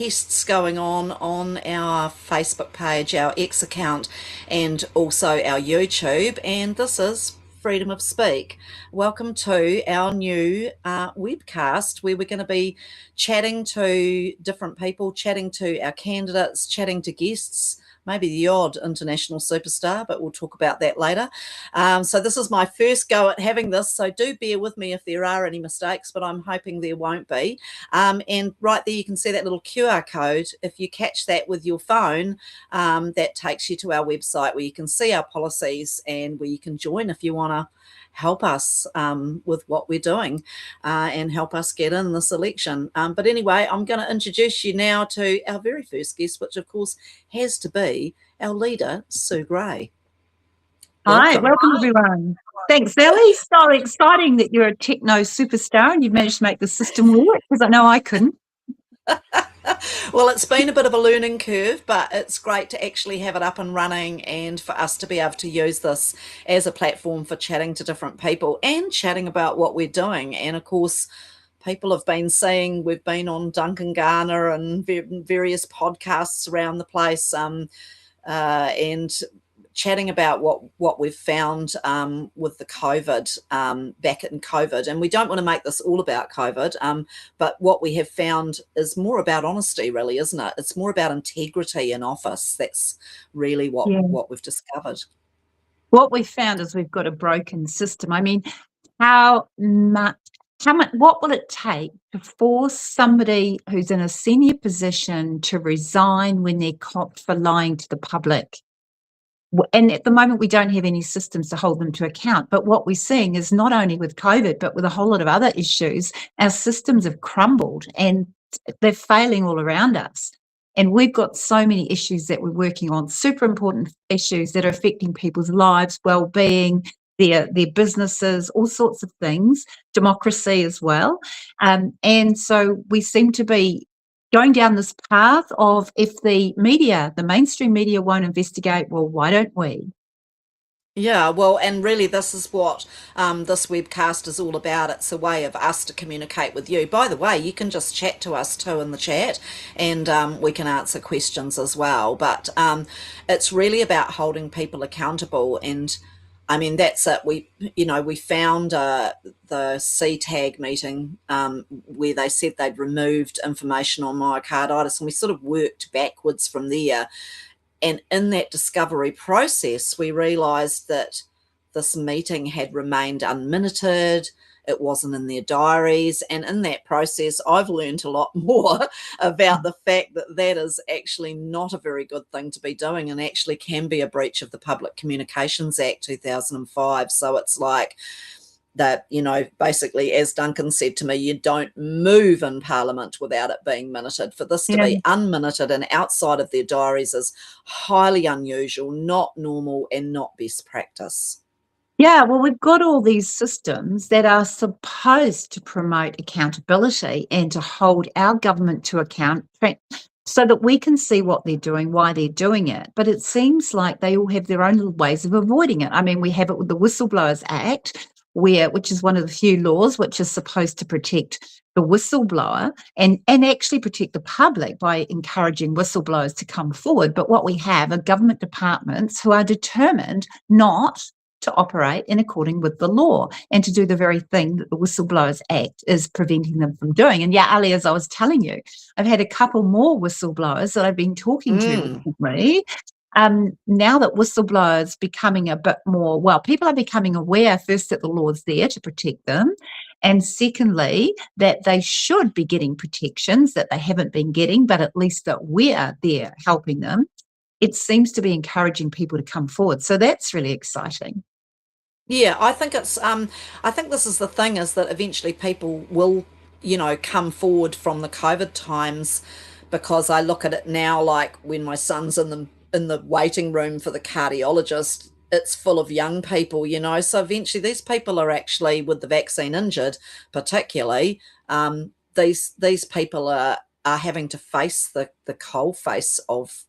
Tests going on our Facebook page, our X account, and also our YouTube. And this is Freedom of Speak. Welcome to our new webcast where we're going to be chatting to different people, chatting to our candidates, chatting to guests. Maybe the odd international superstar, but we'll talk about that later. So this is my first go at having this, so do bear with me if there are any mistakes, but I'm hoping there won't be. And right there you can see that little QR code. If you catch that with your phone, that takes you to our website where you can see our policies and where you can join if you want to help us with what we're doing and help us get in this election. But anyway, I'm going to introduce you now to our very first guest, which of course has to be our leader, Sue Gray. Hi, welcome everyone. Thanks, Ellie. So exciting that you're a techno superstar and you've managed to make the system work, because I know I couldn't. Well, it's been a bit of a learning curve, but it's great to actually have it up and running and for us to be able to use this as a platform for chatting to different people and chatting about what we're doing. And of course, people have been saying we've been on Duncan Garner and various podcasts around the place, and chatting about what we've found with the COVID, back in COVID. And we don't want to make this all about COVID, but what we have found is more about honesty, really, isn't it? It's more about integrity in office. That's really what we've discovered. What we've found is we've got a broken system. I mean, what will it take to force somebody who's in a senior position to resign when they're copped for lying to the public? And at the moment, we don't have any systems to hold them to account. But what we're seeing is not only with COVID, but with a whole lot of other issues, our systems have crumbled and they're failing all around us. And we've got so many issues that we're working on, super important issues that are affecting people's lives, well-being, their businesses, all sorts of things, democracy as well. And so we seem to be going down this path of, if the mainstream media won't investigate, well, why don't we? Yeah, well, and really this is what this webcast is all about. It's a way of us to communicate with you. By the way, you can just chat to us too in the chat, and we can answer questions as well. But it's really about holding people accountable. And I mean, that's it. We found the CTAG meeting where they said they'd removed information on myocarditis, and we sort of worked backwards from there. And in that discovery process, we realised that this meeting had remained unminuted. It wasn't in their diaries. And in that process, I've learned a lot more about the fact that that is actually not a very good thing to be doing, and actually can be a breach of the Public Communications Act 2005. So it's like that, basically, as Duncan said to me, you don't move in Parliament without it being minuted. For this to be unminuted and outside of their diaries is highly unusual, not normal, and not best practice. Yeah, well, we've got all these systems that are supposed to promote accountability and to hold our government to account so that we can see what they're doing, why they're doing it. But it seems like they all have their own little ways of avoiding it. I mean, we have it with the Whistleblowers Act, which is one of the few laws which is supposed to protect the whistleblower and actually protect the public by encouraging whistleblowers to come forward. But what we have are government departments who are determined not to operate in according with the law and to do the very thing that the Whistleblowers Act is preventing them from doing. And yeah, Ali, as I was telling you, I've had a couple more whistleblowers that I've been talking to recently. Now that whistleblowers becoming a bit more, well, people are becoming aware, first, that the law is there to protect them, and secondly, that they should be getting protections that they haven't been getting, but at least that we're there helping them. It seems to be encouraging people to come forward. So that's really exciting. Yeah, I think I think this is the thing, is that eventually people will, come forward from the COVID times, because I look at it now, like when my son's in the waiting room for the cardiologist, it's full of young people, so eventually these people are actually, with the vaccine injured particularly, these people are having to face the cold face of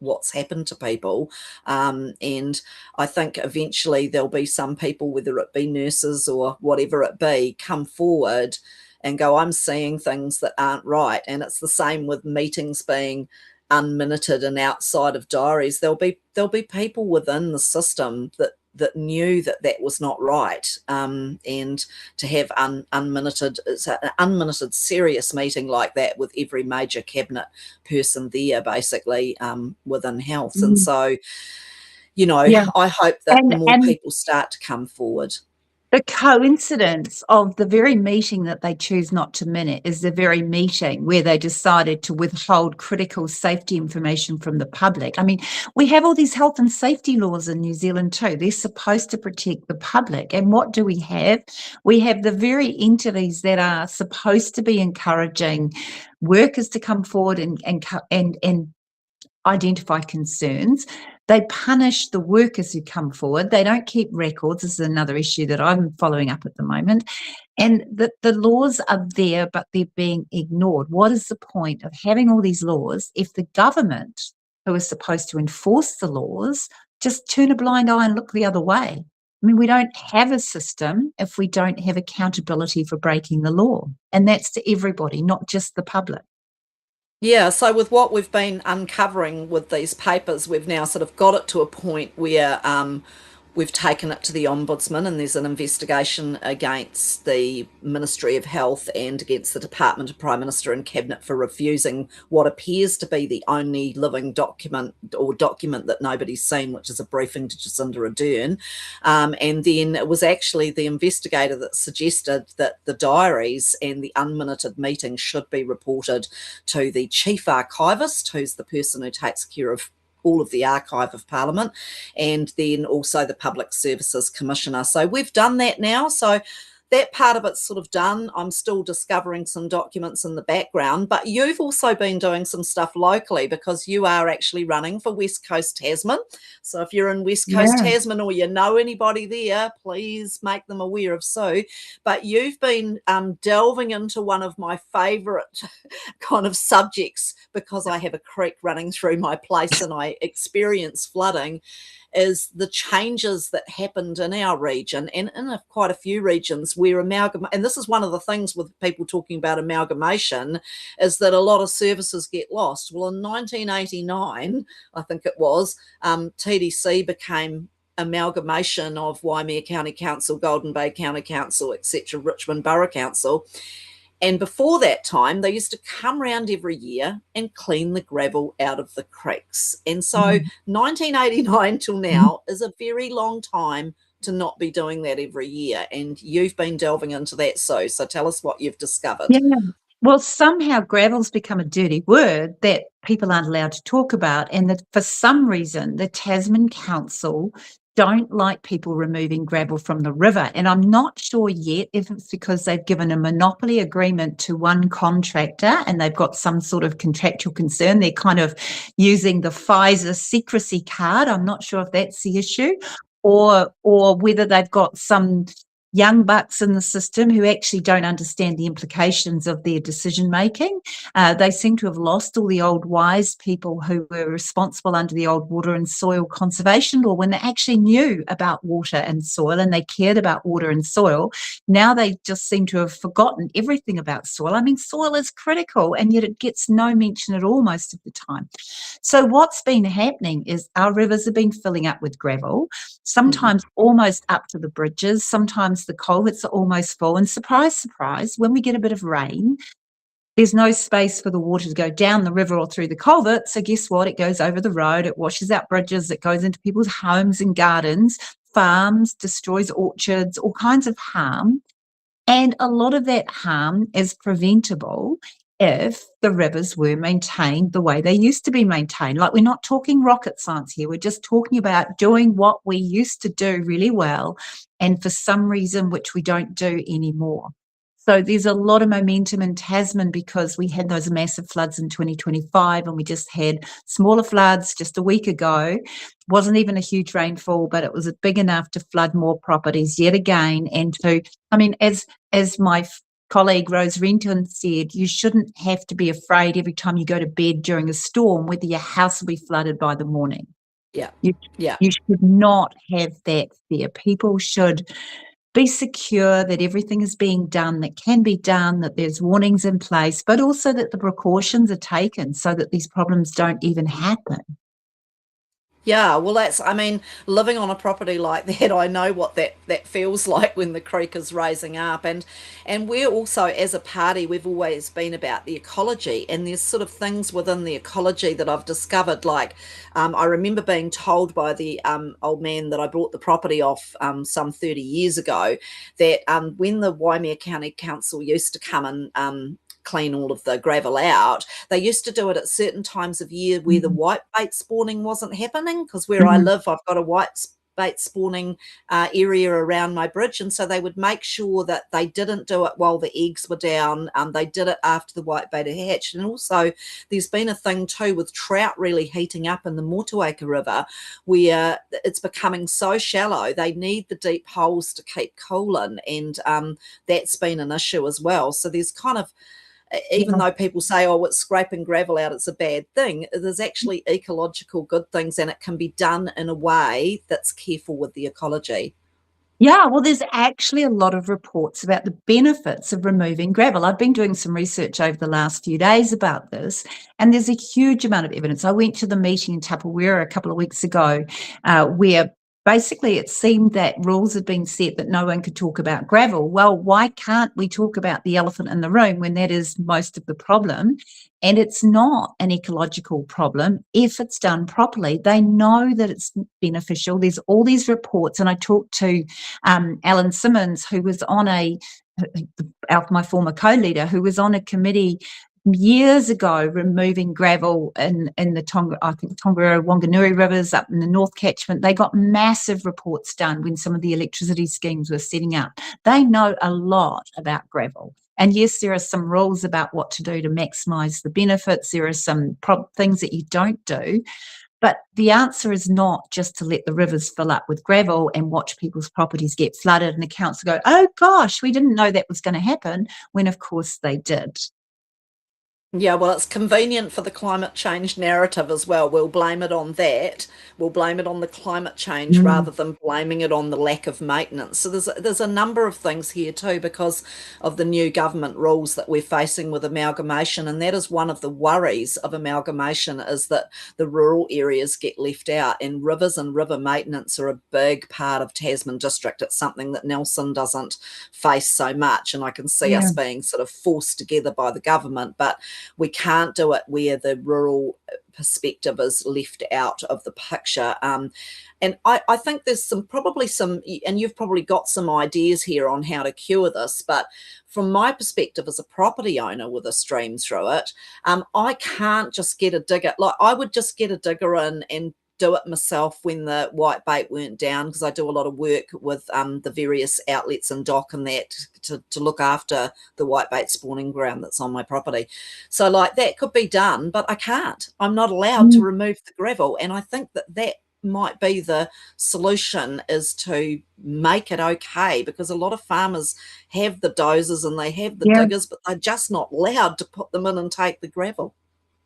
what's happened to people, and I think eventually there'll be some people, whether it be nurses or whatever it be, come forward and go, I'm seeing things that aren't right. And it's the same with meetings being unminuted and outside of diaries. There'll be people within the system that knew that that was not right, and to have unminuted, it's an unminuted serious meeting like that with every major cabinet person there, basically, within health. And Mm. so, Yeah. I hope that more And people start to come forward. the coincidence of the very meeting that they choose not to minute is the very meeting where they decided to withhold critical safety information from the public. I mean, we have all these health and safety laws in New Zealand too. They're supposed to protect the public. And what do we have? We have the very entities that are supposed to be encouraging workers to come forward and identify concerns. They punish the workers who come forward. They don't keep records. This is another issue that I'm following up at the moment. And the laws are there, but they're being ignored. What is the point of having all these laws if the government, who is supposed to enforce the laws, just turn a blind eye and look the other way? I mean, we don't have a system if we don't have accountability for breaking the law. And that's to everybody, not just the public. Yeah, so with what we've been uncovering with these papers, we've now sort of got it to a point where we've taken it to the Ombudsman, and there's an investigation against the Ministry of Health and against the Department of Prime Minister and Cabinet for refusing what appears to be the only living document, or document that nobody's seen, which is a briefing to Jacinda Ardern. And then it was actually the investigator that suggested that the diaries and the unminuted meetings should be reported to the Chief Archivist, who's the person who takes care of all of the archive of Parliament, and then also the Public Services Commissioner. So we've done that now. So that part of it's sort of done. I'm still discovering some documents in the background, but you've also been doing some stuff locally because you are actually running for Westcoast Tasman. So if you're in West Coast Yeah. Tasman or you know anybody there, please make them aware of Sue. But you've been delving into one of my favourite kind of subjects, because I have a creek running through my place and I experience flooding, is the changes that happened in our region and in quite a few regions where and this is one of the things with people talking about amalgamation, is that a lot of services get lost. Well, in 1989, I think it was, TDC became amalgamation of Waimea County Council, Golden Bay County Council, etc., Richmond Borough Council. And before that time, they used to come round every year and clean the gravel out of the creeks. And so Mhm. 1989 till now is a very long time to not be doing that every year. And you've been delving into that, so tell us what you've discovered. Yeah. Well, somehow gravel's become a dirty word that people aren't allowed to talk about, and that for some reason the Tasman Council don't like people removing gravel from the river. And I'm not sure yet if it's because they've given a monopoly agreement to one contractor and they've got some sort of contractual concern. They're kind of using the Pfizer secrecy card. I'm not sure if that's the issue, or whether they've got some young bucks in the system who actually don't understand the implications of their decision making. They seem to have lost all the old wise people who were responsible under the old water and soil conservation law when they actually knew about water and soil and they cared about water and soil. Now they just seem to have forgotten everything about soil. I mean, soil is critical, and yet it gets no mention at all most of the time. So what's been happening is our rivers have been filling up with gravel, sometimes almost up to the bridges, sometimes the culverts are almost full. And surprise, surprise, when we get a bit of rain, there's no space for the water to go down the river or through the culvert. So guess what? It goes over the road, it washes out bridges, it goes into people's homes and gardens, farms, destroys orchards, all kinds of harm. And a lot of that harm is preventable if the rivers were maintained the way they used to be maintained. Like, we're not talking rocket science here. We're just talking about doing what we used to do really well, and for some reason, which we don't do anymore. So there's a lot of momentum in Tasman because we had those massive floods in 2025, and we just had smaller floods just a week ago. Wasn't even a huge rainfall, but it was big enough to flood more properties yet again. And to, I mean, as my colleague Rose Renton said, you shouldn't have to be afraid every time you go to bed during a storm whether your house will be flooded by the morning. Yeah, You, yeah. you should not have that fear. People should be secure that everything is being done that can be done, that there's warnings in place, but also that the precautions are taken so that these problems don't even happen. Yeah, well, I mean, living on a property like that, I know what that feels like when the creek is raising up, and we're also, as a party, we've always been about the ecology, and there's sort of things within the ecology that I've discovered. Like, I remember being told by the old man that I bought the property off some 30 years ago that when the Waimea County Council used to come and clean all of the gravel out, they used to do it at certain times of year where the Mm. whitebait spawning wasn't happening, because where I Mm. live, I've got a whitebait spawning area around my bridge, and so they would make sure that they didn't do it while the eggs were down. They did it after the whitebait had hatched. And also there's been a thing too with trout really heating up in the Motueka River, where it's becoming so shallow they need the deep holes to keep cooling, and that's been an issue as well. So there's kind of, even Yeah. though people say, oh, it's scraping gravel out, it's a bad thing, there's actually ecological good things, and it can be done in a way that's careful with the ecology. Yeah, well, there's actually a lot of reports about the benefits of removing gravel. I've been doing some research over the last few days about this, and there's a huge amount of evidence. I went to the meeting in Tupperware a couple of weeks ago where basically it seemed that rules had been set that no one could talk about gravel. Well, why can't we talk about the elephant in the room when that is most of the problem? And it's not an ecological problem if it's done properly. They know that it's beneficial. There's all these reports, and I talked to Alan Simmons, who was on my former co-leader, who was on a committee years ago removing gravel in the Tongariro Wanganui rivers up in the North Catchment. They got massive reports done when some of the electricity schemes were setting up. They know a lot about gravel. And yes, there are some rules about what to do to maximise the benefits. There are some things that you don't do. But the answer is not just to let the rivers fill up with gravel and watch people's properties get flooded and the council go, oh gosh, we didn't know that was going to happen, when of course they did. Yeah, well, it's convenient for the climate change narrative as well. We'll blame it on that. We'll blame it on the climate change Mm. rather than blaming it on the lack of maintenance. So there's a number of things here too, because of the new government rules that we're facing with amalgamation, and that is one of the worries of amalgamation, is that the rural areas get left out, and rivers and river maintenance are a big part of Tasman District. It's something that Nelson doesn't face so much, and I can see Yeah. us being sort of forced together by the government, but we can't do it where the rural perspective is left out of the picture. And I think there's probably some, and you've probably got some ideas here on how to cure this, but from my perspective as a property owner with a stream through it, I can't just get a digger. Like, I would just get a digger in and do it myself when the white bait weren't down, because I do a lot of work with the various outlets and dock and that to look after the white bait spawning ground that's on my property. So like, that could be done, but I can't. I'm not allowed to Mm. remove the gravel, and I think that might be the solution, is to make it okay, because a lot of farmers have the dozers and they have the Yeah. diggers, but they're just not allowed to put them in and take the gravel.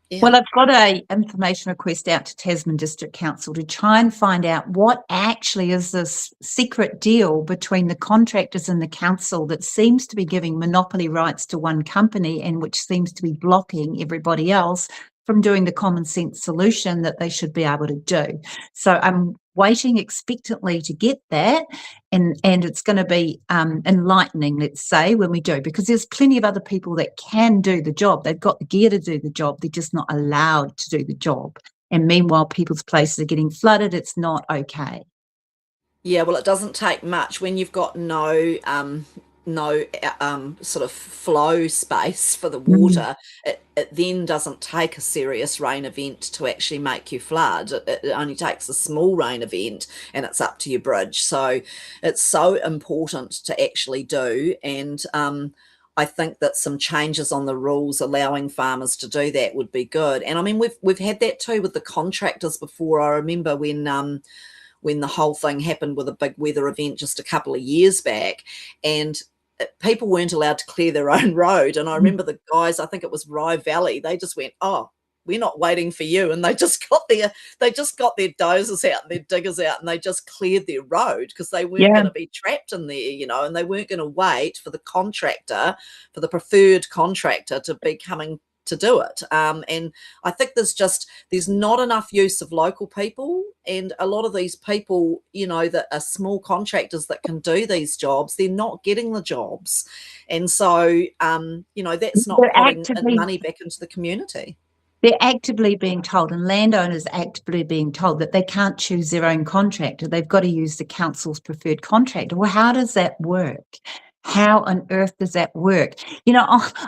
Yeah. Well, I've got a information request out to Tasman District Council to try and find out what actually is this secret deal between the contractors and the council that seems to be giving monopoly rights to one company and which seems to be blocking everybody else from doing the common sense solution that they should be able to do. So I'm waiting expectantly to get that, and it's going to be enlightening, let's say, when we do, because there's plenty of other people that can do the job. They've got the gear to do the job. They're just not allowed to do the job. And meanwhile, people's places are getting flooded. It's not okay. Yeah, well, it doesn't take much when you've got no sort of flow space for the Mm. water. It then doesn't take a serious rain event to actually make you flood. It only takes a small rain event, and it's up to your bridge. So it's so important to actually do. And I think that some changes on the rules allowing farmers to do that would be good. And I mean, we've had that too with the contractors before. I remember when the whole thing happened with a big weather event just a couple of years back, and people weren't allowed to clear their own road. And I remember the guys, I think it was Rye Valley, they just went, oh, we're not waiting for you. And they just got their dozers out and their diggers out, and they just cleared their road because they weren't Yeah. going to be trapped in there, and they weren't going to wait for the preferred contractor to be coming to do it. And I think there's not enough use of local people, and a lot of these people, that are small contractors that can do these jobs, they're not getting the jobs. And so, that's not They're putting actively money back into the community. They're actively being told, and landowners actively being told, that they can't choose their own contractor. They've got to use the council's preferred contractor. Well, how does that work? How on earth does that work?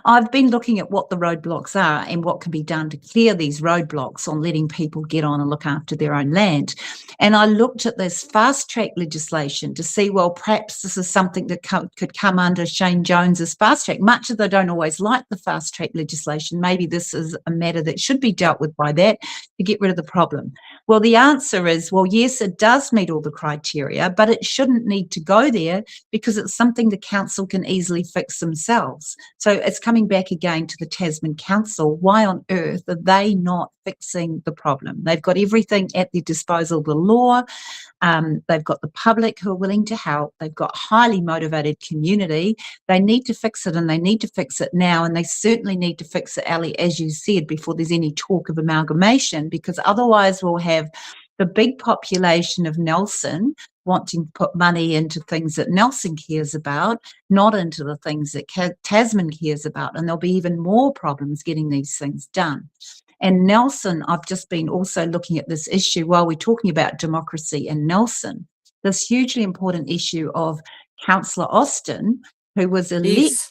I've been looking at what the roadblocks are and what can be done to clear these roadblocks on letting people get on and look after their own land. And I looked at this fast track legislation to see, well, perhaps this is something that could come under Shane Jones's fast track. Much as I don't always like the fast track legislation, maybe this is a matter that should be dealt with by that to get rid of the problem. Well, the answer is, well, yes, it does meet all the criteria, but it shouldn't need to go there because it's something the council can easily fix themselves. So it's coming back again to the Tasman Council. Why on earth are they not fixing the problem? They've got everything at their disposal, the law. They've got the public who are willing to help. They've got highly motivated community. They need to fix it, and they need to fix it now. And they certainly need to fix it, Ali, as you said, before there's any talk of amalgamation, because otherwise we'll have the big population of Nelson wanting to put money into things that Nelson cares about, not into the things that Tasman cares about. And there'll be even more problems getting these things done. And Nelson, I've just been also looking at this issue while we're talking about democracy in Nelson, this hugely important issue of Councillor Austin, who was Yes.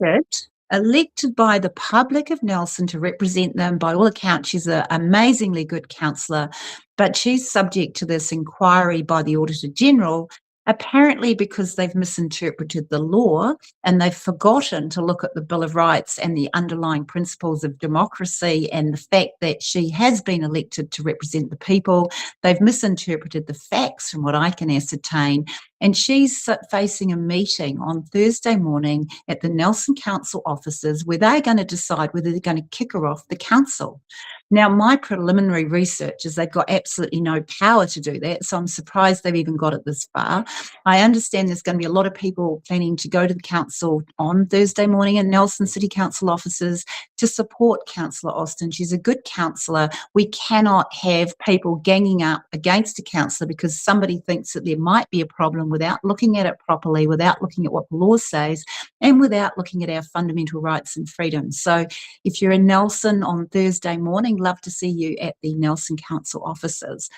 elected by the public of Nelson to represent them. By all accounts, she's an amazingly good councillor, but she's subject to this inquiry by the Auditor General, apparently because they've misinterpreted the law and they've forgotten to look at the Bill of Rights and the underlying principles of democracy and the fact that she has been elected to represent the people. They've misinterpreted the facts from what I can ascertain. And she's facing a meeting on Thursday morning at the Nelson Council offices where they're going to decide whether they're going to kick her off the council. Now, my preliminary research is they've got absolutely no power to do that, so I'm surprised they've even got it this far. I understand there's going to be a lot of people planning to go to the council on Thursday morning in Nelson City Council offices to support Councillor Austin. She's a good councillor. We cannot have people ganging up against a councillor because somebody thinks that there might be a problem without looking at it properly, without looking at what the law says, and without looking at our fundamental rights and freedoms. So if you're in Nelson on Thursday morning, love to see you at the Nelson Council offices.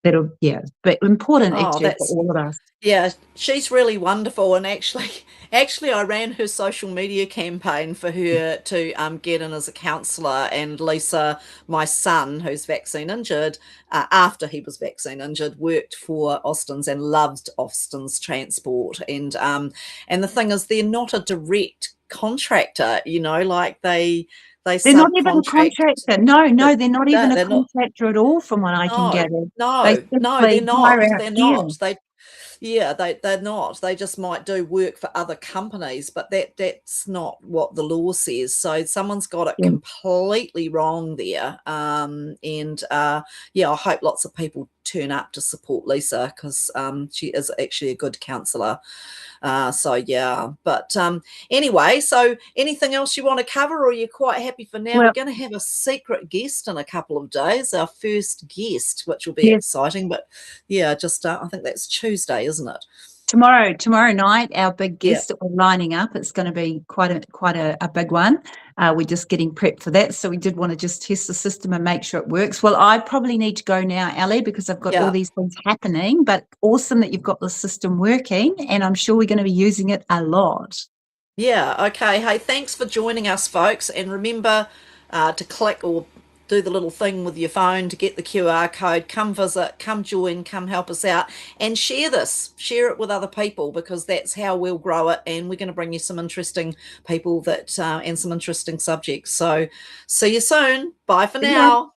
But important Oh, issue for all of us. yeah, she's really wonderful. And actually, I ran her social media campaign for her to get in as a counsellor. And Lisa, my son, who's vaccine injured, after he was vaccine injured, worked for Austin's and loved Austin's transport. And the thing is, they're not a direct contractor. Like they They're not even a subcontract. contractor. No, they're not even a They're not. contractor at all, from what I can No, gather. They no, they're simply hire not. out They're gear. not. They're not. They just might do work for other companies, but that's not what the law says. So someone's got it Yeah. completely wrong there. I hope lots of people turn up to support Lisa because she is actually a good counsellor. But anyway, so anything else you want to cover, or are you quite happy for now? Well, We're going to have a secret guest in a couple of days, our first guest, which will be yes, exciting. But yeah, just I think that's Tuesday, isn't it? tomorrow night, our big Yeah. guest that we're lining up, it's going to be quite a big one. We're just getting prepped for that. So we did want to just test the system and make sure it works. Well, I probably need to go now, Ali, because I've got all these things happening, but awesome that you've got the system working, and I'm sure we're going to be using it a lot. Yeah, okay. Hey, thanks for joining us, folks. And remember to click or do the little thing with your phone to get the QR code. Come visit, come join, come help us out, and share this. Share it with other people, because that's how we'll grow it. And we're going to bring you some interesting people and some interesting subjects. So see you soon. Bye for now.